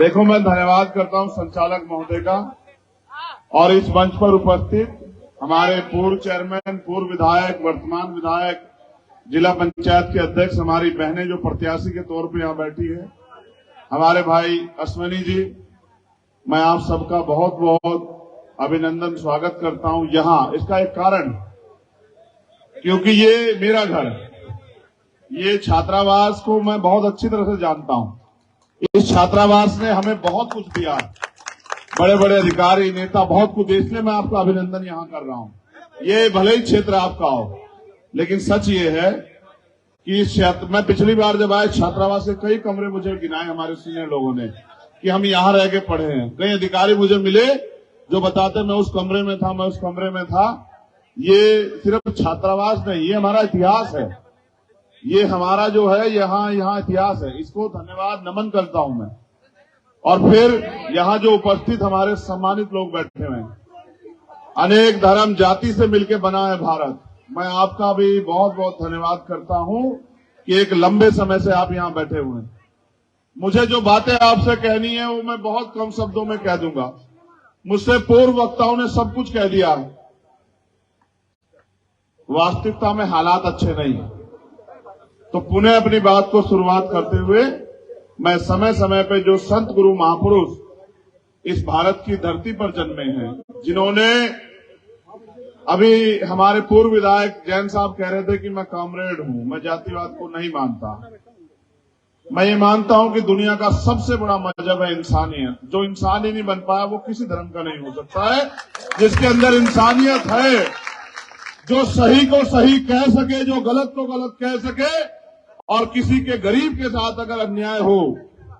देखो, मैं धन्यवाद करता हूं संचालक महोदय का और इस मंच पर उपस्थित हमारे पूर्व चेयरमैन, पूर्व विधायक, वर्तमान विधायक, जिला पंचायत के अध्यक्ष, हमारी बहनें जो प्रत्याशी के तौर पे यहां बैठी है, हमारे भाई अश्वनी जी, मैं आप सबका बहुत बहुत अभिनंदन, स्वागत करता हूं यहां। इसका एक कारण, क्योंकि ये मेरा घर है, ये छात्रावास को मैं बहुत अच्छी तरह से जानता हूं। इस छात्रावास ने हमें बहुत कुछ दिया, बड़े बड़े अधिकारी, नेता, बहुत कुछ, इसलिए मैं आपका अभिनंदन यहां कर रहा हूं। ये भले ही क्षेत्र आपका हो, लेकिन सच ये है कि इस क्षेत्र में पिछली बार जब आए, छात्रावास के कई कमरे मुझे गिनाए हमारे सीनियर लोगों ने कि हम यहां रह के पढ़े हैं। कई अधिकारी मुझे मिले जो बताते मैं उस कमरे में था, मैं उस कमरे में था। ये सिर्फ छात्रावास नहीं, ये हमारा इतिहास है, ये हमारा जो है यहाँ इतिहास है। इसको धन्यवाद, नमन करता हूं मैं। और फिर यहाँ जो उपस्थित हमारे सम्मानित लोग बैठे हुए हैं, अनेक धर्म जाति से मिलकर बना है भारत। मैं आपका भी बहुत बहुत धन्यवाद करता हूं कि एक लंबे समय से आप यहां बैठे हुए हैं। मुझे जो बातें आपसे कहनी है वो मैं बहुत कम शब्दों में कह दूंगा। मुझसे पूर्व वक्ताओं ने सब कुछ कह दिया है। वास्तविकता में हालात अच्छे नहीं है, तो पुनः अपनी बात को शुरुआत करते हुए मैं समय समय पे जो संत गुरु महापुरुष इस भारत की धरती पर जन्मे हैं, जिन्होंने, अभी हमारे पूर्व विधायक जैन साहब कह रहे थे कि मैं कॉमरेड हूं, मैं जातिवाद को नहीं मानता। मैं ये मानता हूं कि दुनिया का सबसे बड़ा मजहब है इंसानियत। जो इंसान ही नहीं बन पाया वो किसी धर्म का नहीं हो सकता है। जिसके अंदर इंसानियत है, जो सही को सही कह सके, जो गलत को गलत कह सके, और किसी के गरीब के साथ अगर अन्याय हो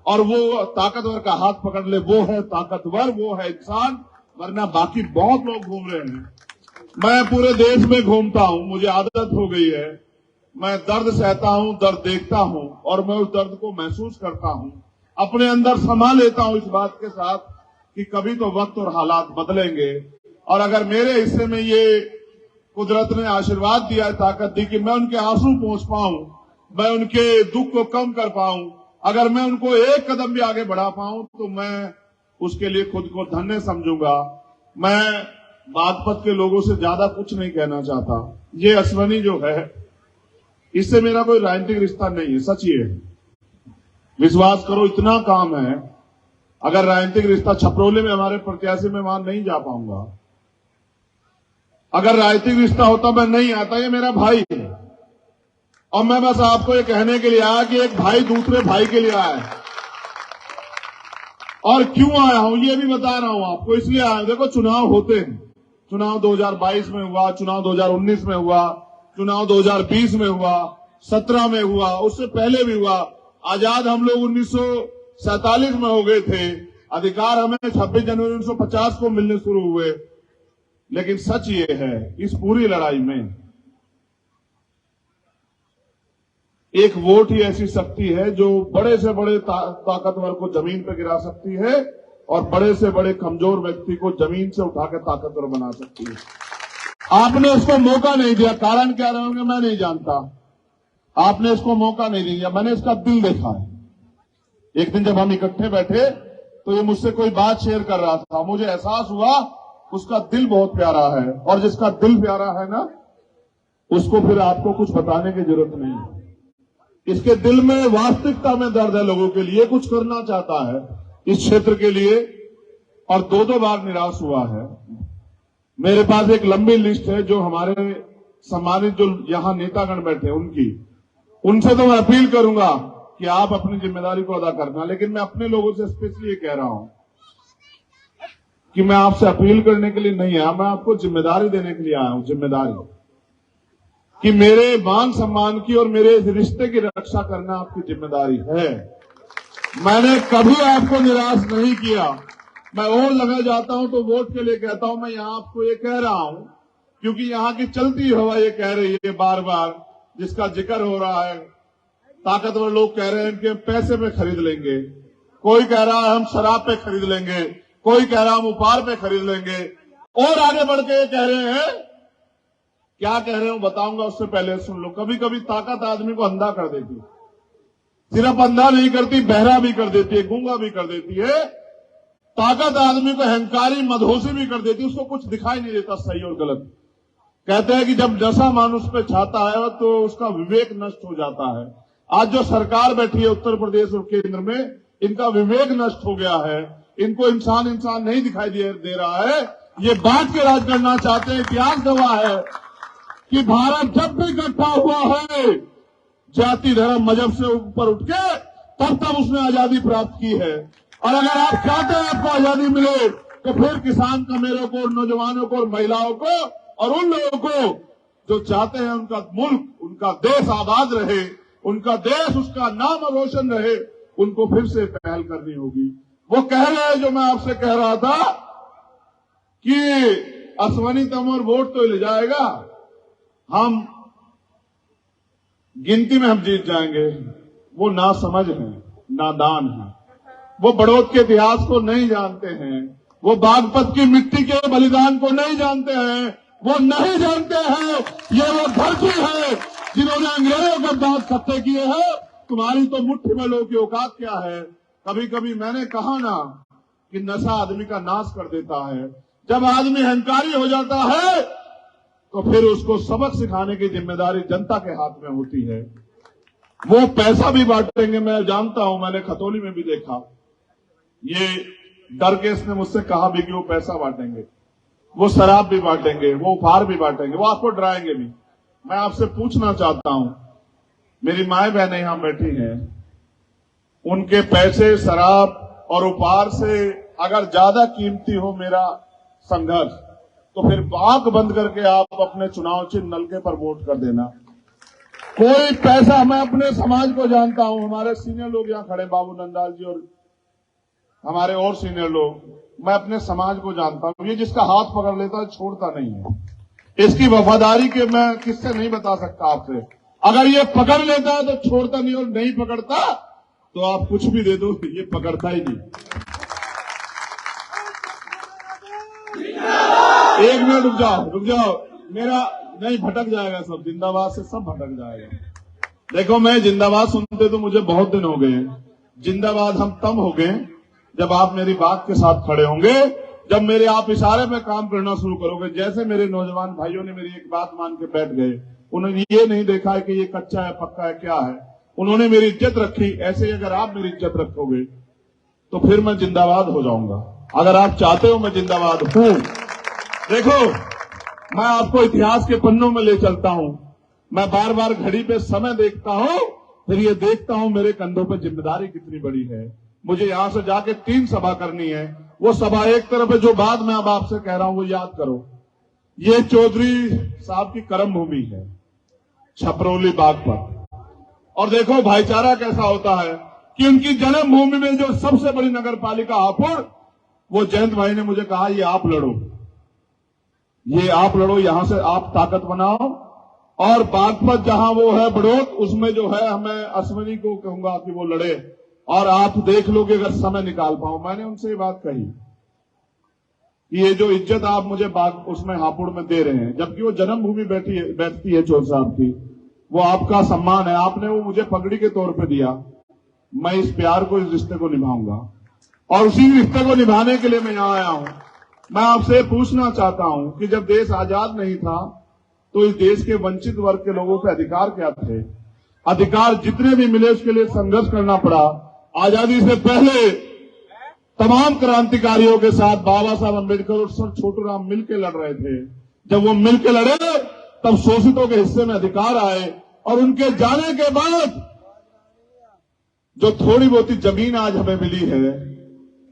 और वो ताकतवर का हाथ पकड़ ले, वो है ताकतवर, वो है इंसान। वरना बाकी बहुत लोग घूम रहे हैं। मैं पूरे देश में घूमता हूं, मुझे आदत हो गई है। मैं दर्द सहता हूं, दर्द देखता हूं और मैं उस दर्द को महसूस करता हूं, अपने अंदर समा लेता हूं इस बात के साथ कि कभी तो वक्त और हालात बदलेंगे। और अगर मेरे हिस्से में ये कुदरत ने आशीर्वाद दिया है, ताकत दी कि मैं उनके आंसू पोंछ पाऊं, मैं उनके दुख को कम कर पाऊं, अगर मैं उनको एक कदम भी आगे बढ़ा पाऊं, तो मैं उसके लिए खुद को धन्य समझूंगा। मैं बागपत के लोगों से ज्यादा कुछ नहीं कहना चाहता। ये अश्वनी जो है, इससे मेरा कोई राजनीतिक रिश्ता नहीं है, सच ये है। विश्वास करो, इतना काम है। अगर राजनीतिक रिश्ता, छपरोली में हमारे प्रत्याशी में वहां नहीं जा पाऊंगा। अगर राजनीतिक रिश्ता होता मैं नहीं आता। ये मेरा भाई है और मैं बस आपको ये कहने के लिए आया कि एक भाई दूसरे भाई के लिए आया है। और क्यों आया हूं ये भी बता रहा हूं आपको, इसलिए आया हूं। देखो, चुनाव होते हैं, चुनाव 2022 में हुआ, चुनाव 2019 में हुआ, चुनाव 2020 में हुआ, 17 में हुआ, उससे पहले भी हुआ। आजाद हम लोग 1947 में हो गए थे। अधिकार हमें 26 जनवरी 1950 को मिलने शुरू हुए। लेकिन सच ये है, इस पूरी लड़ाई में एक वोट ही ऐसी शक्ति है जो बड़े से बड़े ताकतवर को जमीन पर गिरा सकती है और बड़े से बड़े कमजोर व्यक्ति को जमीन से उठा के ताकतवर बना सकती है। आपने उसको मौका नहीं दिया। कारण क्या रहे होंगे मैं नहीं जानता। आपने इसको मौका नहीं दिया। मैंने इसका दिल देखा है। एक दिन जब हम इकट्ठे बैठे तो ये मुझसे कोई बात शेयर कर रहा था, मुझे एहसास हुआ उसका दिल बहुत प्यारा है। और जिसका दिल प्यारा है ना, उसको फिर आपको कुछ बताने की जरूरत नहीं है। इसके दिल में वास्तविकता में दर्द है, लोगों के लिए कुछ करना चाहता है इस क्षेत्र के लिए, और दो बार निराश हुआ है। मेरे पास एक लंबी लिस्ट है जो हमारे सम्मानित जो यहां नेतागण बैठे हैं उनसे तो मैं अपील करूंगा कि आप अपनी जिम्मेदारी को अदा करना। लेकिन मैं अपने लोगों से स्पेशली ये कह रहा हूं कि मैं आपसे अपील करने के लिए नहीं आया, मैं आपको जिम्मेदारी देने के लिए आया हूं। जिम्मेदारी कि मेरे मान सम्मान की और मेरे रिश्ते की रक्षा करना आपकी जिम्मेदारी है। मैंने कभी आपको निराश नहीं किया। मैं और लगा जाता हूं तो वोट के लिए कहता हूं। मैं यहां आपको ये कह रहा हूं क्योंकि यहां की चलती हवा ये कह रही है बार बार, जिसका जिक्र हो रहा है। ताकतवर लोग कह रहे हैं कि हम पैसे पे खरीद लेंगे, कोई कह रहा है हम शराब पे खरीद लेंगे, कोई कह रहा है हम उपहार पे खरीद लेंगे, और आगे बढ़ के ये कह रहे हैं, क्या कह रहे हो बताऊंगा, उससे पहले सुन लो। कभी कभी ताकत आदमी को अंधा कर देती है। सिर्फ अंधा नहीं करती, बहरा भी कर देती है, गूंगा भी कर देती है। ताकत आदमी को अहंकारी मदहोशी भी कर देती है, उसको कुछ दिखाई नहीं देता सही और गलत। कहते हैं कि जब नशा मानुष पे छाता है तो उसका विवेक नष्ट हो जाता है। आज जो सरकार बैठी है उत्तर प्रदेश और केंद्र में, इनका विवेक नष्ट हो गया है। इनको इंसान नहीं दिखाई दे रहा है। ये बांट के राज करना चाहते हैं। इतिहास गवाह है कि भारत जब भी इकट्ठा हुआ है जाति धर्म मजहब से ऊपर उठ के, तब उसने आजादी प्राप्त की है। और अगर आप चाहते हैं आपको आजादी मिले तो फिर किसान कमेरों को, नौजवानों को और महिलाओं को और उन लोगों को जो चाहते हैं उनका मुल्क, उनका देश आबाद रहे, उनका देश, उसका नाम रोशन रहे, उनको फिर से पहल करनी होगी। वो कह रहे हैं जो मैं आपसे कह रहा था कि अश्वनी तंवर वोट तो ले जाएगा, हम गिनती में हम जीत जाएंगे। वो नासमझ हैं, नादान हैं। वो बड़ौद के इतिहास को नहीं जानते हैं। वो बागपत की मिट्टी के बलिदान को नहीं जानते हैं। वो नहीं जानते हैं ये वो धरती है जिन्होंने अंग्रेजों के बाद सत्य किए हैं। तुम्हारी तो मुट्ठी में लोगों की औकात क्या है। कभी कभी मैंने कहा ना कि नशा आदमी का नाश कर देता है। जब आदमी अहंकारी हो जाता है तो फिर उसको सबक सिखाने की जिम्मेदारी जनता के हाथ में होती है। वो पैसा भी बांटेंगे, मैं जानता हूं, मैंने खतौली में भी देखा। ये डर के इसने मुझसे कहा भी कि वो पैसा बांटेंगे, वो शराब भी बांटेंगे, वो उपहार भी बांटेंगे, वो आपको डराएंगे भी। मैं आपसे पूछना चाहता हूं, मेरी माए बहनें यहां बैठी हैं, उनके पैसे शराब और उपहार से अगर ज्यादा कीमती हो मेरा संघर्ष, तो फिर आंख बंद करके आप अपने चुनाव चिन्ह नलके पर वोट कर देना। कोई पैसा, मैं अपने समाज को जानता हूं, हमारे सीनियर लोग यहां खड़े, बाबू नंदाल जी और हमारे और सीनियर लोग, मैं अपने समाज को जानता हूं। ये जिसका हाथ पकड़ लेता है छोड़ता नहीं है। इसकी वफादारी के मैं किससे नहीं बता सकता आपसे। अगर ये पकड़ लेता है तो छोड़ता नहीं, और नहीं पकड़ता तो आप कुछ भी दे दो, ये पकड़ता ही नहीं। एक मिनट रुक जाओ, मेरा नहीं भटक जाएगा सब, जिंदाबाद से सब भटक जाएगा। देखो, मैं जिंदाबाद सुनते तो मुझे बहुत दिन हो गए। जिंदाबाद हम तब हो गए जब आप मेरी बात के साथ खड़े होंगे, जब मेरे आप इशारे में काम करना शुरू करोगे। जैसे मेरे नौजवान भाइयों ने मेरी एक बात मान के बैठ गए, उन्होंने ये नहीं देखा है कि ये कच्चा है पक्का है क्या है, उन्होंने मेरी इज्जत रखी। ऐसे ही अगर आप मेरी इज्जत रखोगे तो फिर मैं जिंदाबाद हो जाऊंगा। अगर आप चाहते हो मैं जिंदाबाद हूं। देखो, मैं आपको इतिहास के पन्नों में ले चलता हूं। मैं बार बार घड़ी पे समय देखता हूं, फिर ये देखता हूं मेरे कंधों पे जिम्मेदारी कितनी बड़ी है। मुझे यहां से जाके 3 सभा करनी है। वो सभा एक तरफ है, जो बात मैं अब आपसे कह रहा हूं वो याद करो। ये चौधरी साहब की कर्म भूमि है, छपरौली बागपत। और देखो भाईचारा कैसा होता है कि उनकी जन्मभूमि में जो सबसे बड़ी नगर पालिका हापुड़, वो जयंत भाई ने मुझे कहा ये आप लड़ो, यहां से आप ताकत बनाओ। और बागपत जहां वो है बड़ौद, उसमें जो है हमें अश्वनी को कहूंगा कि वो लड़े, और आप देख लो कि अगर समय निकाल पाओ। मैंने उनसे ये बात कही कि ये जो इज्जत आप मुझे उसमें हापुड़ में दे रहे हैं, जबकि वो जन्मभूमि बैठती है चौधरी साहब की, वो आपका सम्मान है। आपने वो मुझे पगड़ी के तौर पे दिया। मैं इस प्यार को, इस रिश्ते को निभाऊंगा, और उसी रिश्ते को निभाने के लिए मैं यहां आया हूं। मैं आपसे पूछना चाहता हूं कि जब देश आजाद नहीं था तो इस देश के वंचित वर्ग के लोगों के अधिकार क्या थे? अधिकार जितने भी मिले उसके लिए संघर्ष करना पड़ा। आजादी से पहले तमाम क्रांतिकारियों के साथ बाबा साहब अम्बेडकर और सर छोटू राम मिलकर लड़ रहे थे। जब वो मिलकर लड़े तब शोषितों के हिस्से में अधिकार आए, और उनके जाने के बाद जो थोड़ी बहुत जमीन आज हमें मिली है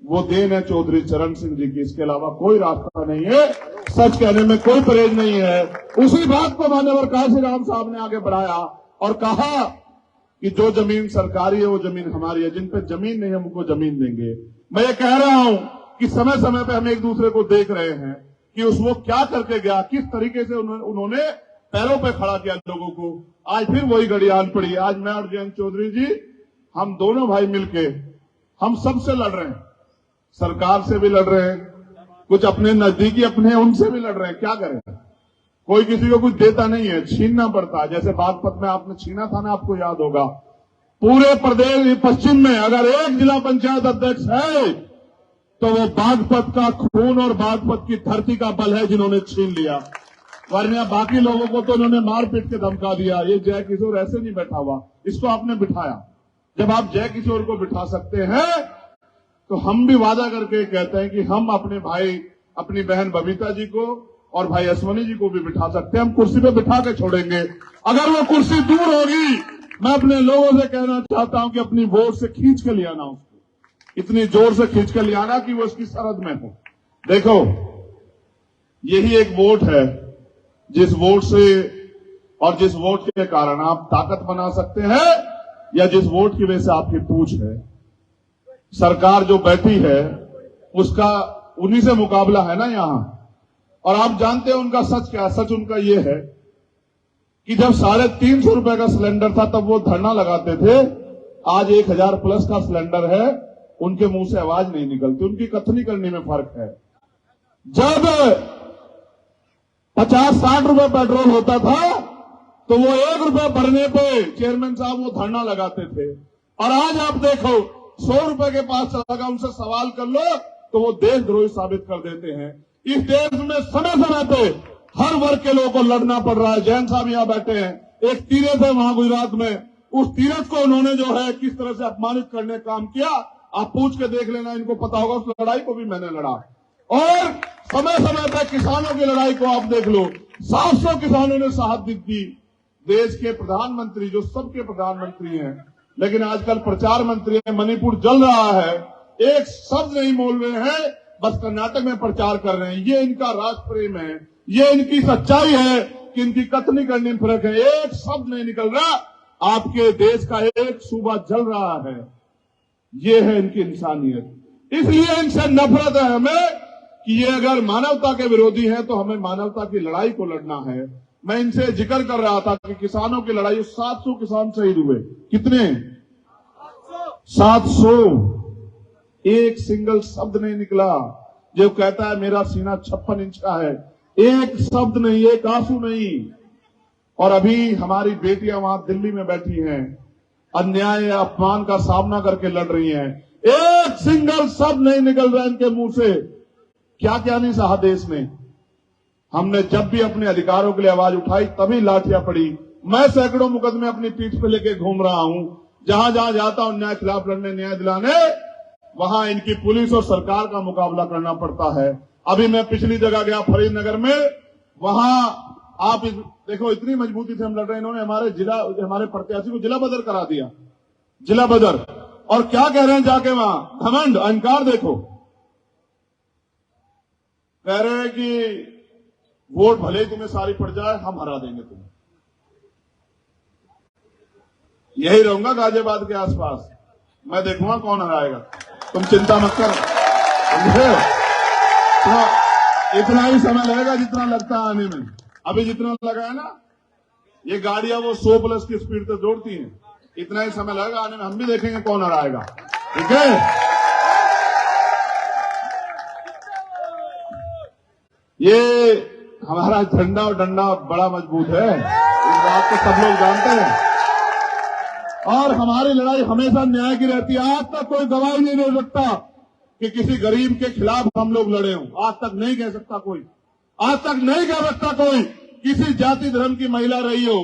वो देन है चौधरी चरण सिंह जी की। इसके अलावा कोई रास्ता नहीं है, सच कहने में कोई परहेज नहीं है। उसी बात को मान्यवर काशीराम साहब ने आगे बढ़ाया और कहा कि जो जमीन सरकारी है वो जमीन हमारी है, जिन पे जमीन नहीं है हमको जमीन देंगे। मैं ये कह रहा हूं कि समय समय पे हम एक दूसरे को देख रहे हैं कि उस वो क्या करके गया, किस तरीके से उन्होंने पैरों पे खड़ा किया लोगों को। आज फिर वही घड़ियाल पड़ी। आज मैं और जयंत चौधरी जी, हम दोनों भाई मिलके हम सबसे लड़ रहे हैं, सरकार से भी लड़ रहे हैं, कुछ अपने नजदीकी अपने उनसे भी लड़ रहे हैं। क्या करें, कोई किसी को कुछ देता नहीं है, छीनना पड़ता है। जैसे बागपत में आपने छीना था ना, आपको याद होगा, पूरे प्रदेश पश्चिम में अगर एक जिला पंचायत अध्यक्ष है तो वो बागपत का खून और बागपत की धरती का बल है जिन्होंने छीन लिया, वरना बाकी लोगों को तो उन्होंने मार पीट के धमका दिया। ये जय किशोर ऐसे नहीं बैठा हुआ, इसको आपने बिठाया। जब आप जय किशोर को बिठा सकते हैं तो हम भी वादा करके कहते हैं कि हम अपने भाई, अपनी बहन बबीता जी को और भाई अश्वनी जी को भी बिठा सकते हैं। हम कुर्सी पे बिठा के छोड़ेंगे। अगर वो कुर्सी दूर होगी, मैं अपने लोगों से कहना चाहता हूं कि अपनी वोट से खींच के ले आना, उसको इतनी जोर से खींच के ले आना कि वो उसकी सरहद में हो। देखो, यही एक वोट है जिस वोट से और जिस वोट के कारण आप ताकत बना सकते हैं, या जिस वोट की वजह से आपकी पूछ है। सरकार जो बैठी है उसका उन्हीं से मुकाबला है ना यहां। और आप जानते हैं उनका सच क्या है? सच उनका ये है कि जब 350 रुपए का सिलेंडर था तब वो धरना लगाते थे। आज 1000 प्लस का सिलेंडर है, उनके मुंह से आवाज नहीं निकलती, उनकी कथनी करने में फर्क है। जब 50-60 रुपए पेट्रोल होता था तो वो 1 रुपए भरने पे चेयरमैन साहब वो धरना लगाते थे। और आज आप देखो 100 रुपए के पास चला गया, उनसे सवाल कर लो तो वो देशद्रोही साबित कर देते हैं। इस देश में समय समय पे हर वर्ग के लोगों को लड़ना पड़ रहा है। जैन साहब यहां बैठे हैं, एक तीरथ है वहां गुजरात में, उस तीरथ को उन्होंने जो है किस तरह से अपमानित करने का काम किया, आप पूछ के देख लेना, इनको पता होगा। उस लड़ाई को भी मैंने लड़ा। और समय समय पर किसानों की लड़ाई को आप देख लो, 700 किसानों ने शहादत दी। देश के प्रधानमंत्री जो सबके प्रधानमंत्री हैं, लेकिन आजकल प्रचार मंत्री है, मणिपुर जल रहा है, एक शब्द नहीं बोल रहे हैं, बस कर्नाटक में प्रचार कर रहे हैं। ये इनका राष्ट्र प्रेम है, ये इनकी सच्चाई है कि इनकी कथनी करने में फर्क है। एक शब्द नहीं निकल रहा, आपके देश का एक सूबा जल रहा है। ये है इनकी इंसानियत। इसलिए इनसे नफरत है हमें कि ये अगर मानवता के विरोधी हैं तो हमें मानवता की लड़ाई को लड़ना है। मैं इनसे जिक्र कर रहा था कि किसानों की लड़ाई, 700 किसान शहीद हुए। कितने? 700। एक सिंगल शब्द नहीं निकला। जो कहता है मेरा सीना 56 इंच का है, एक शब्द नहीं, एक आंसू नहीं। और अभी हमारी बेटियां वहां दिल्ली में बैठी हैं, अन्याय अपमान का सामना करके लड़ रही हैं, एक सिंगल शब्द नहीं निकल रहा इनके मुंह से। क्या क्या नहीं सहा देश में। हमने जब भी अपने अधिकारों के लिए आवाज उठाई तभी लाठियां पड़ी। मैं सैकड़ों मुकदमे अपनी पीठ पे लेके घूम रहा हूं। जहां जहां जाता हूं न्याय खिलाफ लड़ने, न्याय दिलाने, वहां इनकी पुलिस और सरकार का मुकाबला करना पड़ता है। अभी मैं पिछली जगह गया फरीदनगर में, वहां आप देखो इतनी मजबूती से हम लड़ रहे हैं। इन्होंने हमारे प्रत्याशी को जिला बदर करा दिया, जिला बदर। और क्या कह रहे हैं जाके वहां? घमंड, अहंकार देखो। कह रहे हैं कि वोट भले ही तुम्हें सारी पड़ जाए, हम हरा देंगे तुम्हें। यही रहूंगा गाजियाबाद के आसपास, मैं देखूंगा कौन हराएगा, तुम चिंता मत करो। इतना ही समय लगेगा जितना लगता है आने में। अभी जितना लगा है ना, ये गाड़ियां वो 100+ की स्पीड से दौड़ती हैं, इतना ही समय लगेगा आने में। हम भी देखेंगे कौन हराएगा, ठीक है। ये हमारा झंडा और डंडा बड़ा मजबूत है, इस बात को सब लोग जानते हैं। और हमारी लड़ाई हमेशा न्याय की रहती है। आज तक कोई गवाही नहीं दे सकता कि किसी गरीब के खिलाफ हम लोग लड़े हों। आज तक नहीं कह सकता कोई, आज तक नहीं कह सकता कोई किसी जाति धर्म की महिला रही हो,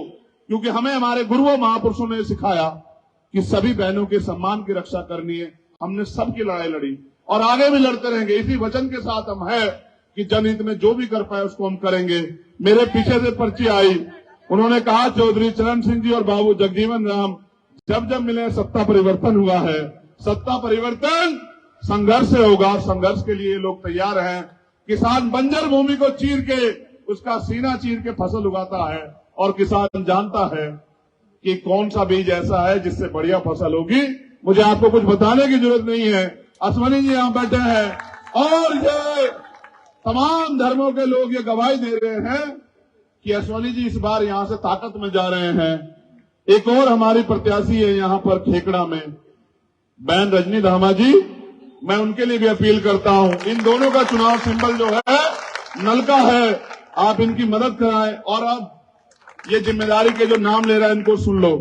क्योंकि हमें हमारे गुरुओं महापुरुषों ने सिखाया कि सभी बहनों के सम्मान की रक्षा करनी है। हमने सबकी लड़ाई लड़ी और आगे भी लड़ते रहेंगे। इसी वचन के साथ हम है कि जनहित में जो भी कर पाए उसको हम करेंगे। मेरे पीछे से पर्ची आई, उन्होंने कहा चौधरी चरण सिंह जी और बाबू जगजीवन राम जब जब मिले सत्ता परिवर्तन हुआ है। सत्ता परिवर्तन संघर्ष से होगा, संघर्ष के लिए लोग तैयार हैं। किसान बंजर भूमि को चीर के, उसका सीना चीर के फसल उगाता है, और किसान जानता है कि कौन सा बीज ऐसा है जिससे बढ़िया फसल होगी। मुझे आपको कुछ बताने की जरूरत नहीं है। अश्वनी जी यहां बैठे हैं और ये तमाम धर्मों के लोग ये गवाही दे रहे हैं कि अश्वनी जी इस बार यहां से ताकत में जा रहे हैं। एक और हमारी प्रत्याशी है यहां पर खेकड़ा में, बहन रजनी धामा जी, मैं उनके लिए भी अपील करता हूं। इन दोनों का चुनाव सिंबल जो है नलका है, आप इनकी मदद कराएं। और अब ये जिम्मेदारी के जो नाम ले रहे हैं इनको सुन लो।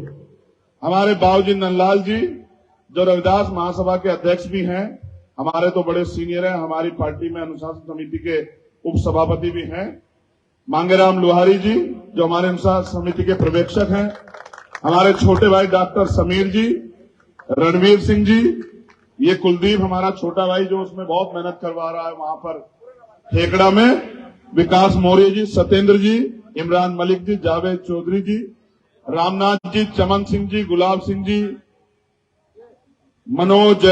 हमारे बाबूजी नंदलाल जी जो रविदास महासभा के अध्यक्ष भी हैं, हमारे तो बड़े सीनियर हैं, हमारी पार्टी में अनुशासन समिति के उप सभापति भी हैं। मांगेराम लोहारी जी जो हमारे अनुशासन समिति के पर्यवेक्षक हैं, हमारे छोटे भाई डॉक्टर समीर जी, रणवीर सिंह जी, ये कुलदीप हमारा छोटा भाई जो उसमें बहुत मेहनत करवा रहा है वहां पर ठेकड़ा में, विकास मौर्य जी, सत्येंद्र जी, इमरान मलिक जी, जावेद चौधरी जी, रामनाथ जी, चमन सिंह जी, गुलाब सिंह जी, मनोज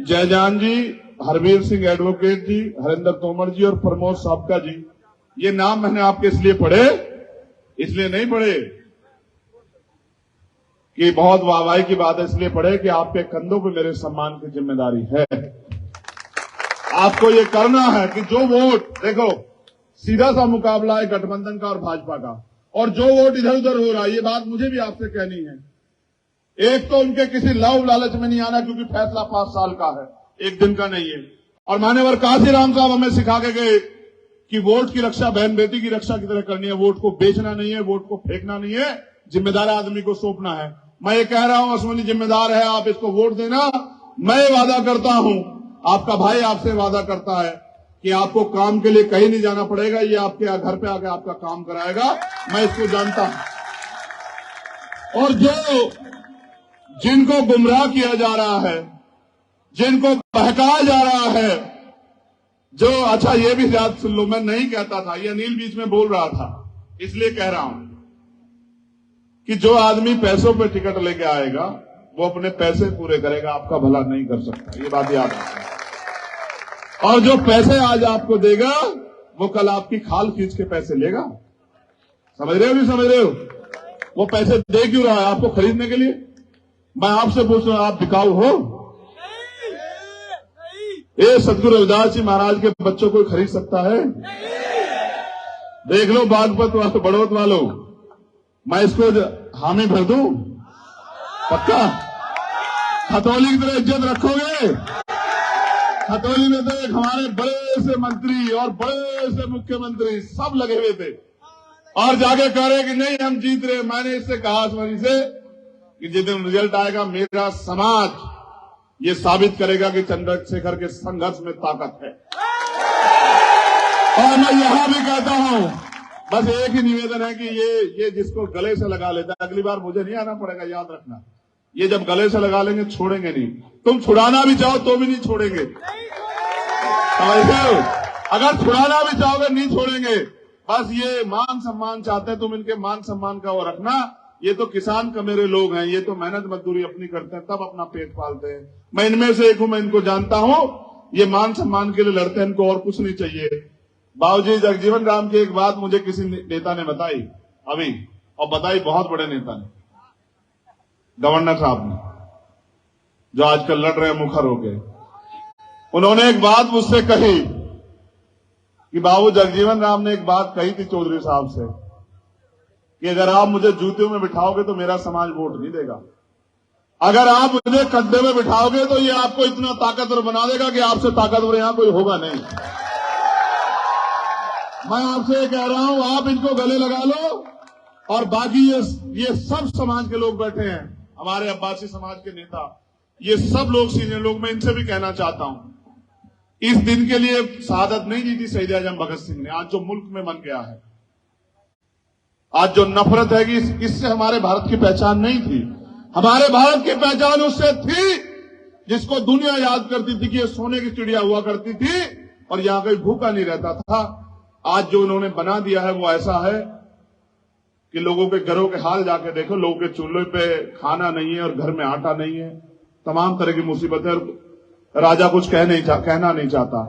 जयजान जी, हरवीर सिंह एडवोकेट जी, हरिंदर तोमर जी और प्रमोद साबका जी। ये नाम मैंने आपके इसलिए पढ़े, इसलिए नहीं पढ़े कि बहुत वाहवाही की बात है, इसलिए पढ़े कि आपके कंधों पे मेरे सम्मान की जिम्मेदारी है। आपको ये करना है कि जो वोट, देखो सीधा सा मुकाबला है गठबंधन का और भाजपा का, और जो वोट इधर उधर हो रहा है, ये बात मुझे भी आपसे कहनी है। एक तो उनके किसी लाभ लालच में नहीं आना, क्योंकि फैसला 5 साल का है, एक दिन का नहीं है। और मान्यवर काशीराम साहब हमें सिखा के गए कि वोट की रक्षा बहन बेटी की रक्षा की तरह करनी है। वोट को बेचना नहीं है, वोट को फेंकना नहीं है, जिम्मेदार आदमी को सौंपना है। मैं ये कह रहा हूं, अश्विनी जिम्मेदार है, आप इसको वोट देना। मैं वादा करता हूं, आपका भाई आपसे वादा करता है कि आपको काम के लिए कहीं नहीं जाना पड़ेगा, ये आपके घर पे आके आपका काम कराएगा, मैं इसको जानता हूं। और जो जिनको गुमराह किया जा रहा है, जिनको बहकाया जा रहा है, जो अच्छा ये भी याद सुन लो, मैं नहीं कहता था, ये अनिल बीच में बोल रहा था, इसलिए कह रहा हूं कि जो आदमी पैसों पे टिकट लेके आएगा वो अपने पैसे पूरे करेगा, आपका भला नहीं कर सकता, ये बात याद रखना। और जो पैसे आज आपको देगा वो कल आपकी खाल खींच के पैसे लेगा। समझ रहे हो नहीं समझ रहे हो? वो पैसे दे क्यों रहा है? आपको खरीदने के लिए। मैं आपसे पूछ रहा हूं, आप बिकाऊ हो? ये सदगुरु रविदास जी महाराज के बच्चों को खरीद सकता है? देख लो बागपत वालों, बड़ौत वालों, मैं इसको हामी भर दूं? पक्का? खतौली की तरह इज्जत रखोगे? खतौली में तो एक हमारे बड़े से मंत्री और बड़े से मुख्यमंत्री सब लगे हुए थे और जाके कह रहे कि नहीं हम जीत रहे। मैंने इससे कहा आसमानी से कि जिस दिन रिजल्ट आएगा मेरा समाज ये साबित करेगा कि चंद्रशेखर के संघर्ष में ताकत है। और मैं यहां भी कहता हूं, बस एक ही निवेदन है कि ये जिसको गले से लगा लेता है, अगली बार मुझे नहीं आना पड़ेगा, याद रखना। ये जब गले से लगा लेंगे छोड़ेंगे नहीं। तुम छुड़ाना भी चाहो तो भी नहीं छोड़ेंगे, समझते हो? अगर छुड़ाना भी चाहोगे नहीं छोड़ेंगे। बस ये मान सम्मान चाहते हैं, तुम इनके मान सम्मान का वो रखना। ये तो किसान का मेरे लोग हैं, ये तो मेहनत मजदूरी अपनी करते हैं, तब अपना पेट पालते हैं। मैं इनमें से एक हूं, मैं इनको जानता हूं। ये मान सम्मान के लिए लड़ते हैं, इनको और कुछ नहीं चाहिए। बाबूजी जगजीवन राम की एक बात मुझे किसी नेता ने बताई अभी, और बताई बहुत बड़े नेता ने, गवर्नर साहब ने, जो आजकल लड़ रहे हैं मुखर होके। उन्होंने एक बात मुझसे कही कि बाबू जगजीवन राम ने एक बात कही थी चौधरी साहब से कि अगर आप मुझे जूतियों में बिठाओगे तो मेरा समाज वोट नहीं देगा। अगर आप मुझे कंधे में बिठाओगे तो ये आपको इतना ताकतवर बना देगा कि आपसे ताकतवर यहां कोई होगा नहीं। मैं आपसे कह रहा हूं, आप इनको गले लगा लो। और बाकी ये सब समाज के लोग बैठे हैं, हमारे अब्बासी समाज के नेता, ये सब लोग सीनियर लोग, मैं इनसे भी कहना चाहता हूं, इस दिन के लिए शहादत नहीं दी थी शहीद आजम भगत सिंह ने। आज जो मुल्क में बन गया है, आज जो नफरत है कि इससे हमारे भारत की पहचान नहीं थी। हमारे भारत की पहचान उससे थी जिसको दुनिया याद करती थी कि ये सोने की चिड़िया हुआ करती थी और यहां कोई भूखा नहीं रहता था। आज जो उन्होंने बना दिया है वो ऐसा है कि लोगों के घरों के हाल जाके देखो, लोगों के चूल्हे पे खाना नहीं है और घर में आटा नहीं है, तमाम तरह की मुसीबतें। राजा कुछ कहना नहीं चाहता।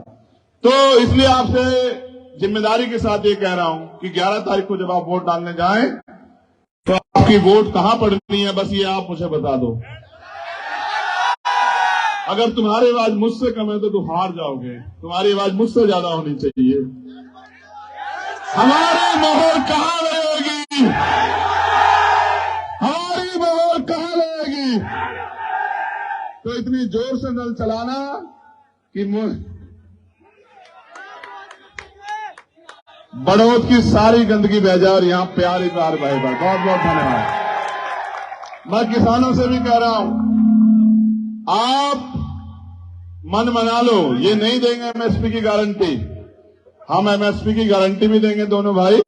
तो इसलिए आपसे जिम्मेदारी के साथ ये कह रहा हूं कि 11 तारीख को जब आप वोट डालने जाएं तो आपकी वोट कहां पड़नी है, बस ये आप मुझे बता दो। अगर तुम्हारी आवाज मुझसे कम है तो तुम हार जाओगे, तुम्हारी आवाज मुझसे ज्यादा होनी चाहिए। हमारी मोहर कहां लगेगी? हमारी मोहर कहां लगेगी? तो इतनी जोर से नल चलाना कि बड़ौत की सारी गंदगी बह जाए और यहां प्यारी बार बहे। बहुत बहुत धन्यवाद। मैं किसानों से भी कह रहा हूं, आप मन बना लो, ये नहीं देंगे एमएसपी की गारंटी, हम एमएसपी की गारंटी भी देंगे दोनों भाई,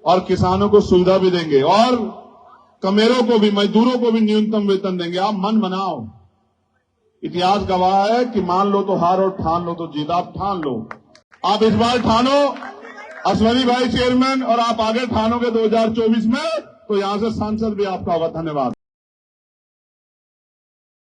और किसानों को सुविधा भी देंगे, और कमेरों को भी, मजदूरों को भी न्यूनतम वेतन देंगे। आप मन बनाओ, इतिहास गवाह है कि मान लो तो हार और ठान लो तो जीत। आप ठान लो, आप इस बार ठानो, अश्वनी भाई चेयरमैन, और आप आगे ठानोगे 2024 में तो यहां से सांसद भी आपका होगा। धन्यवाद।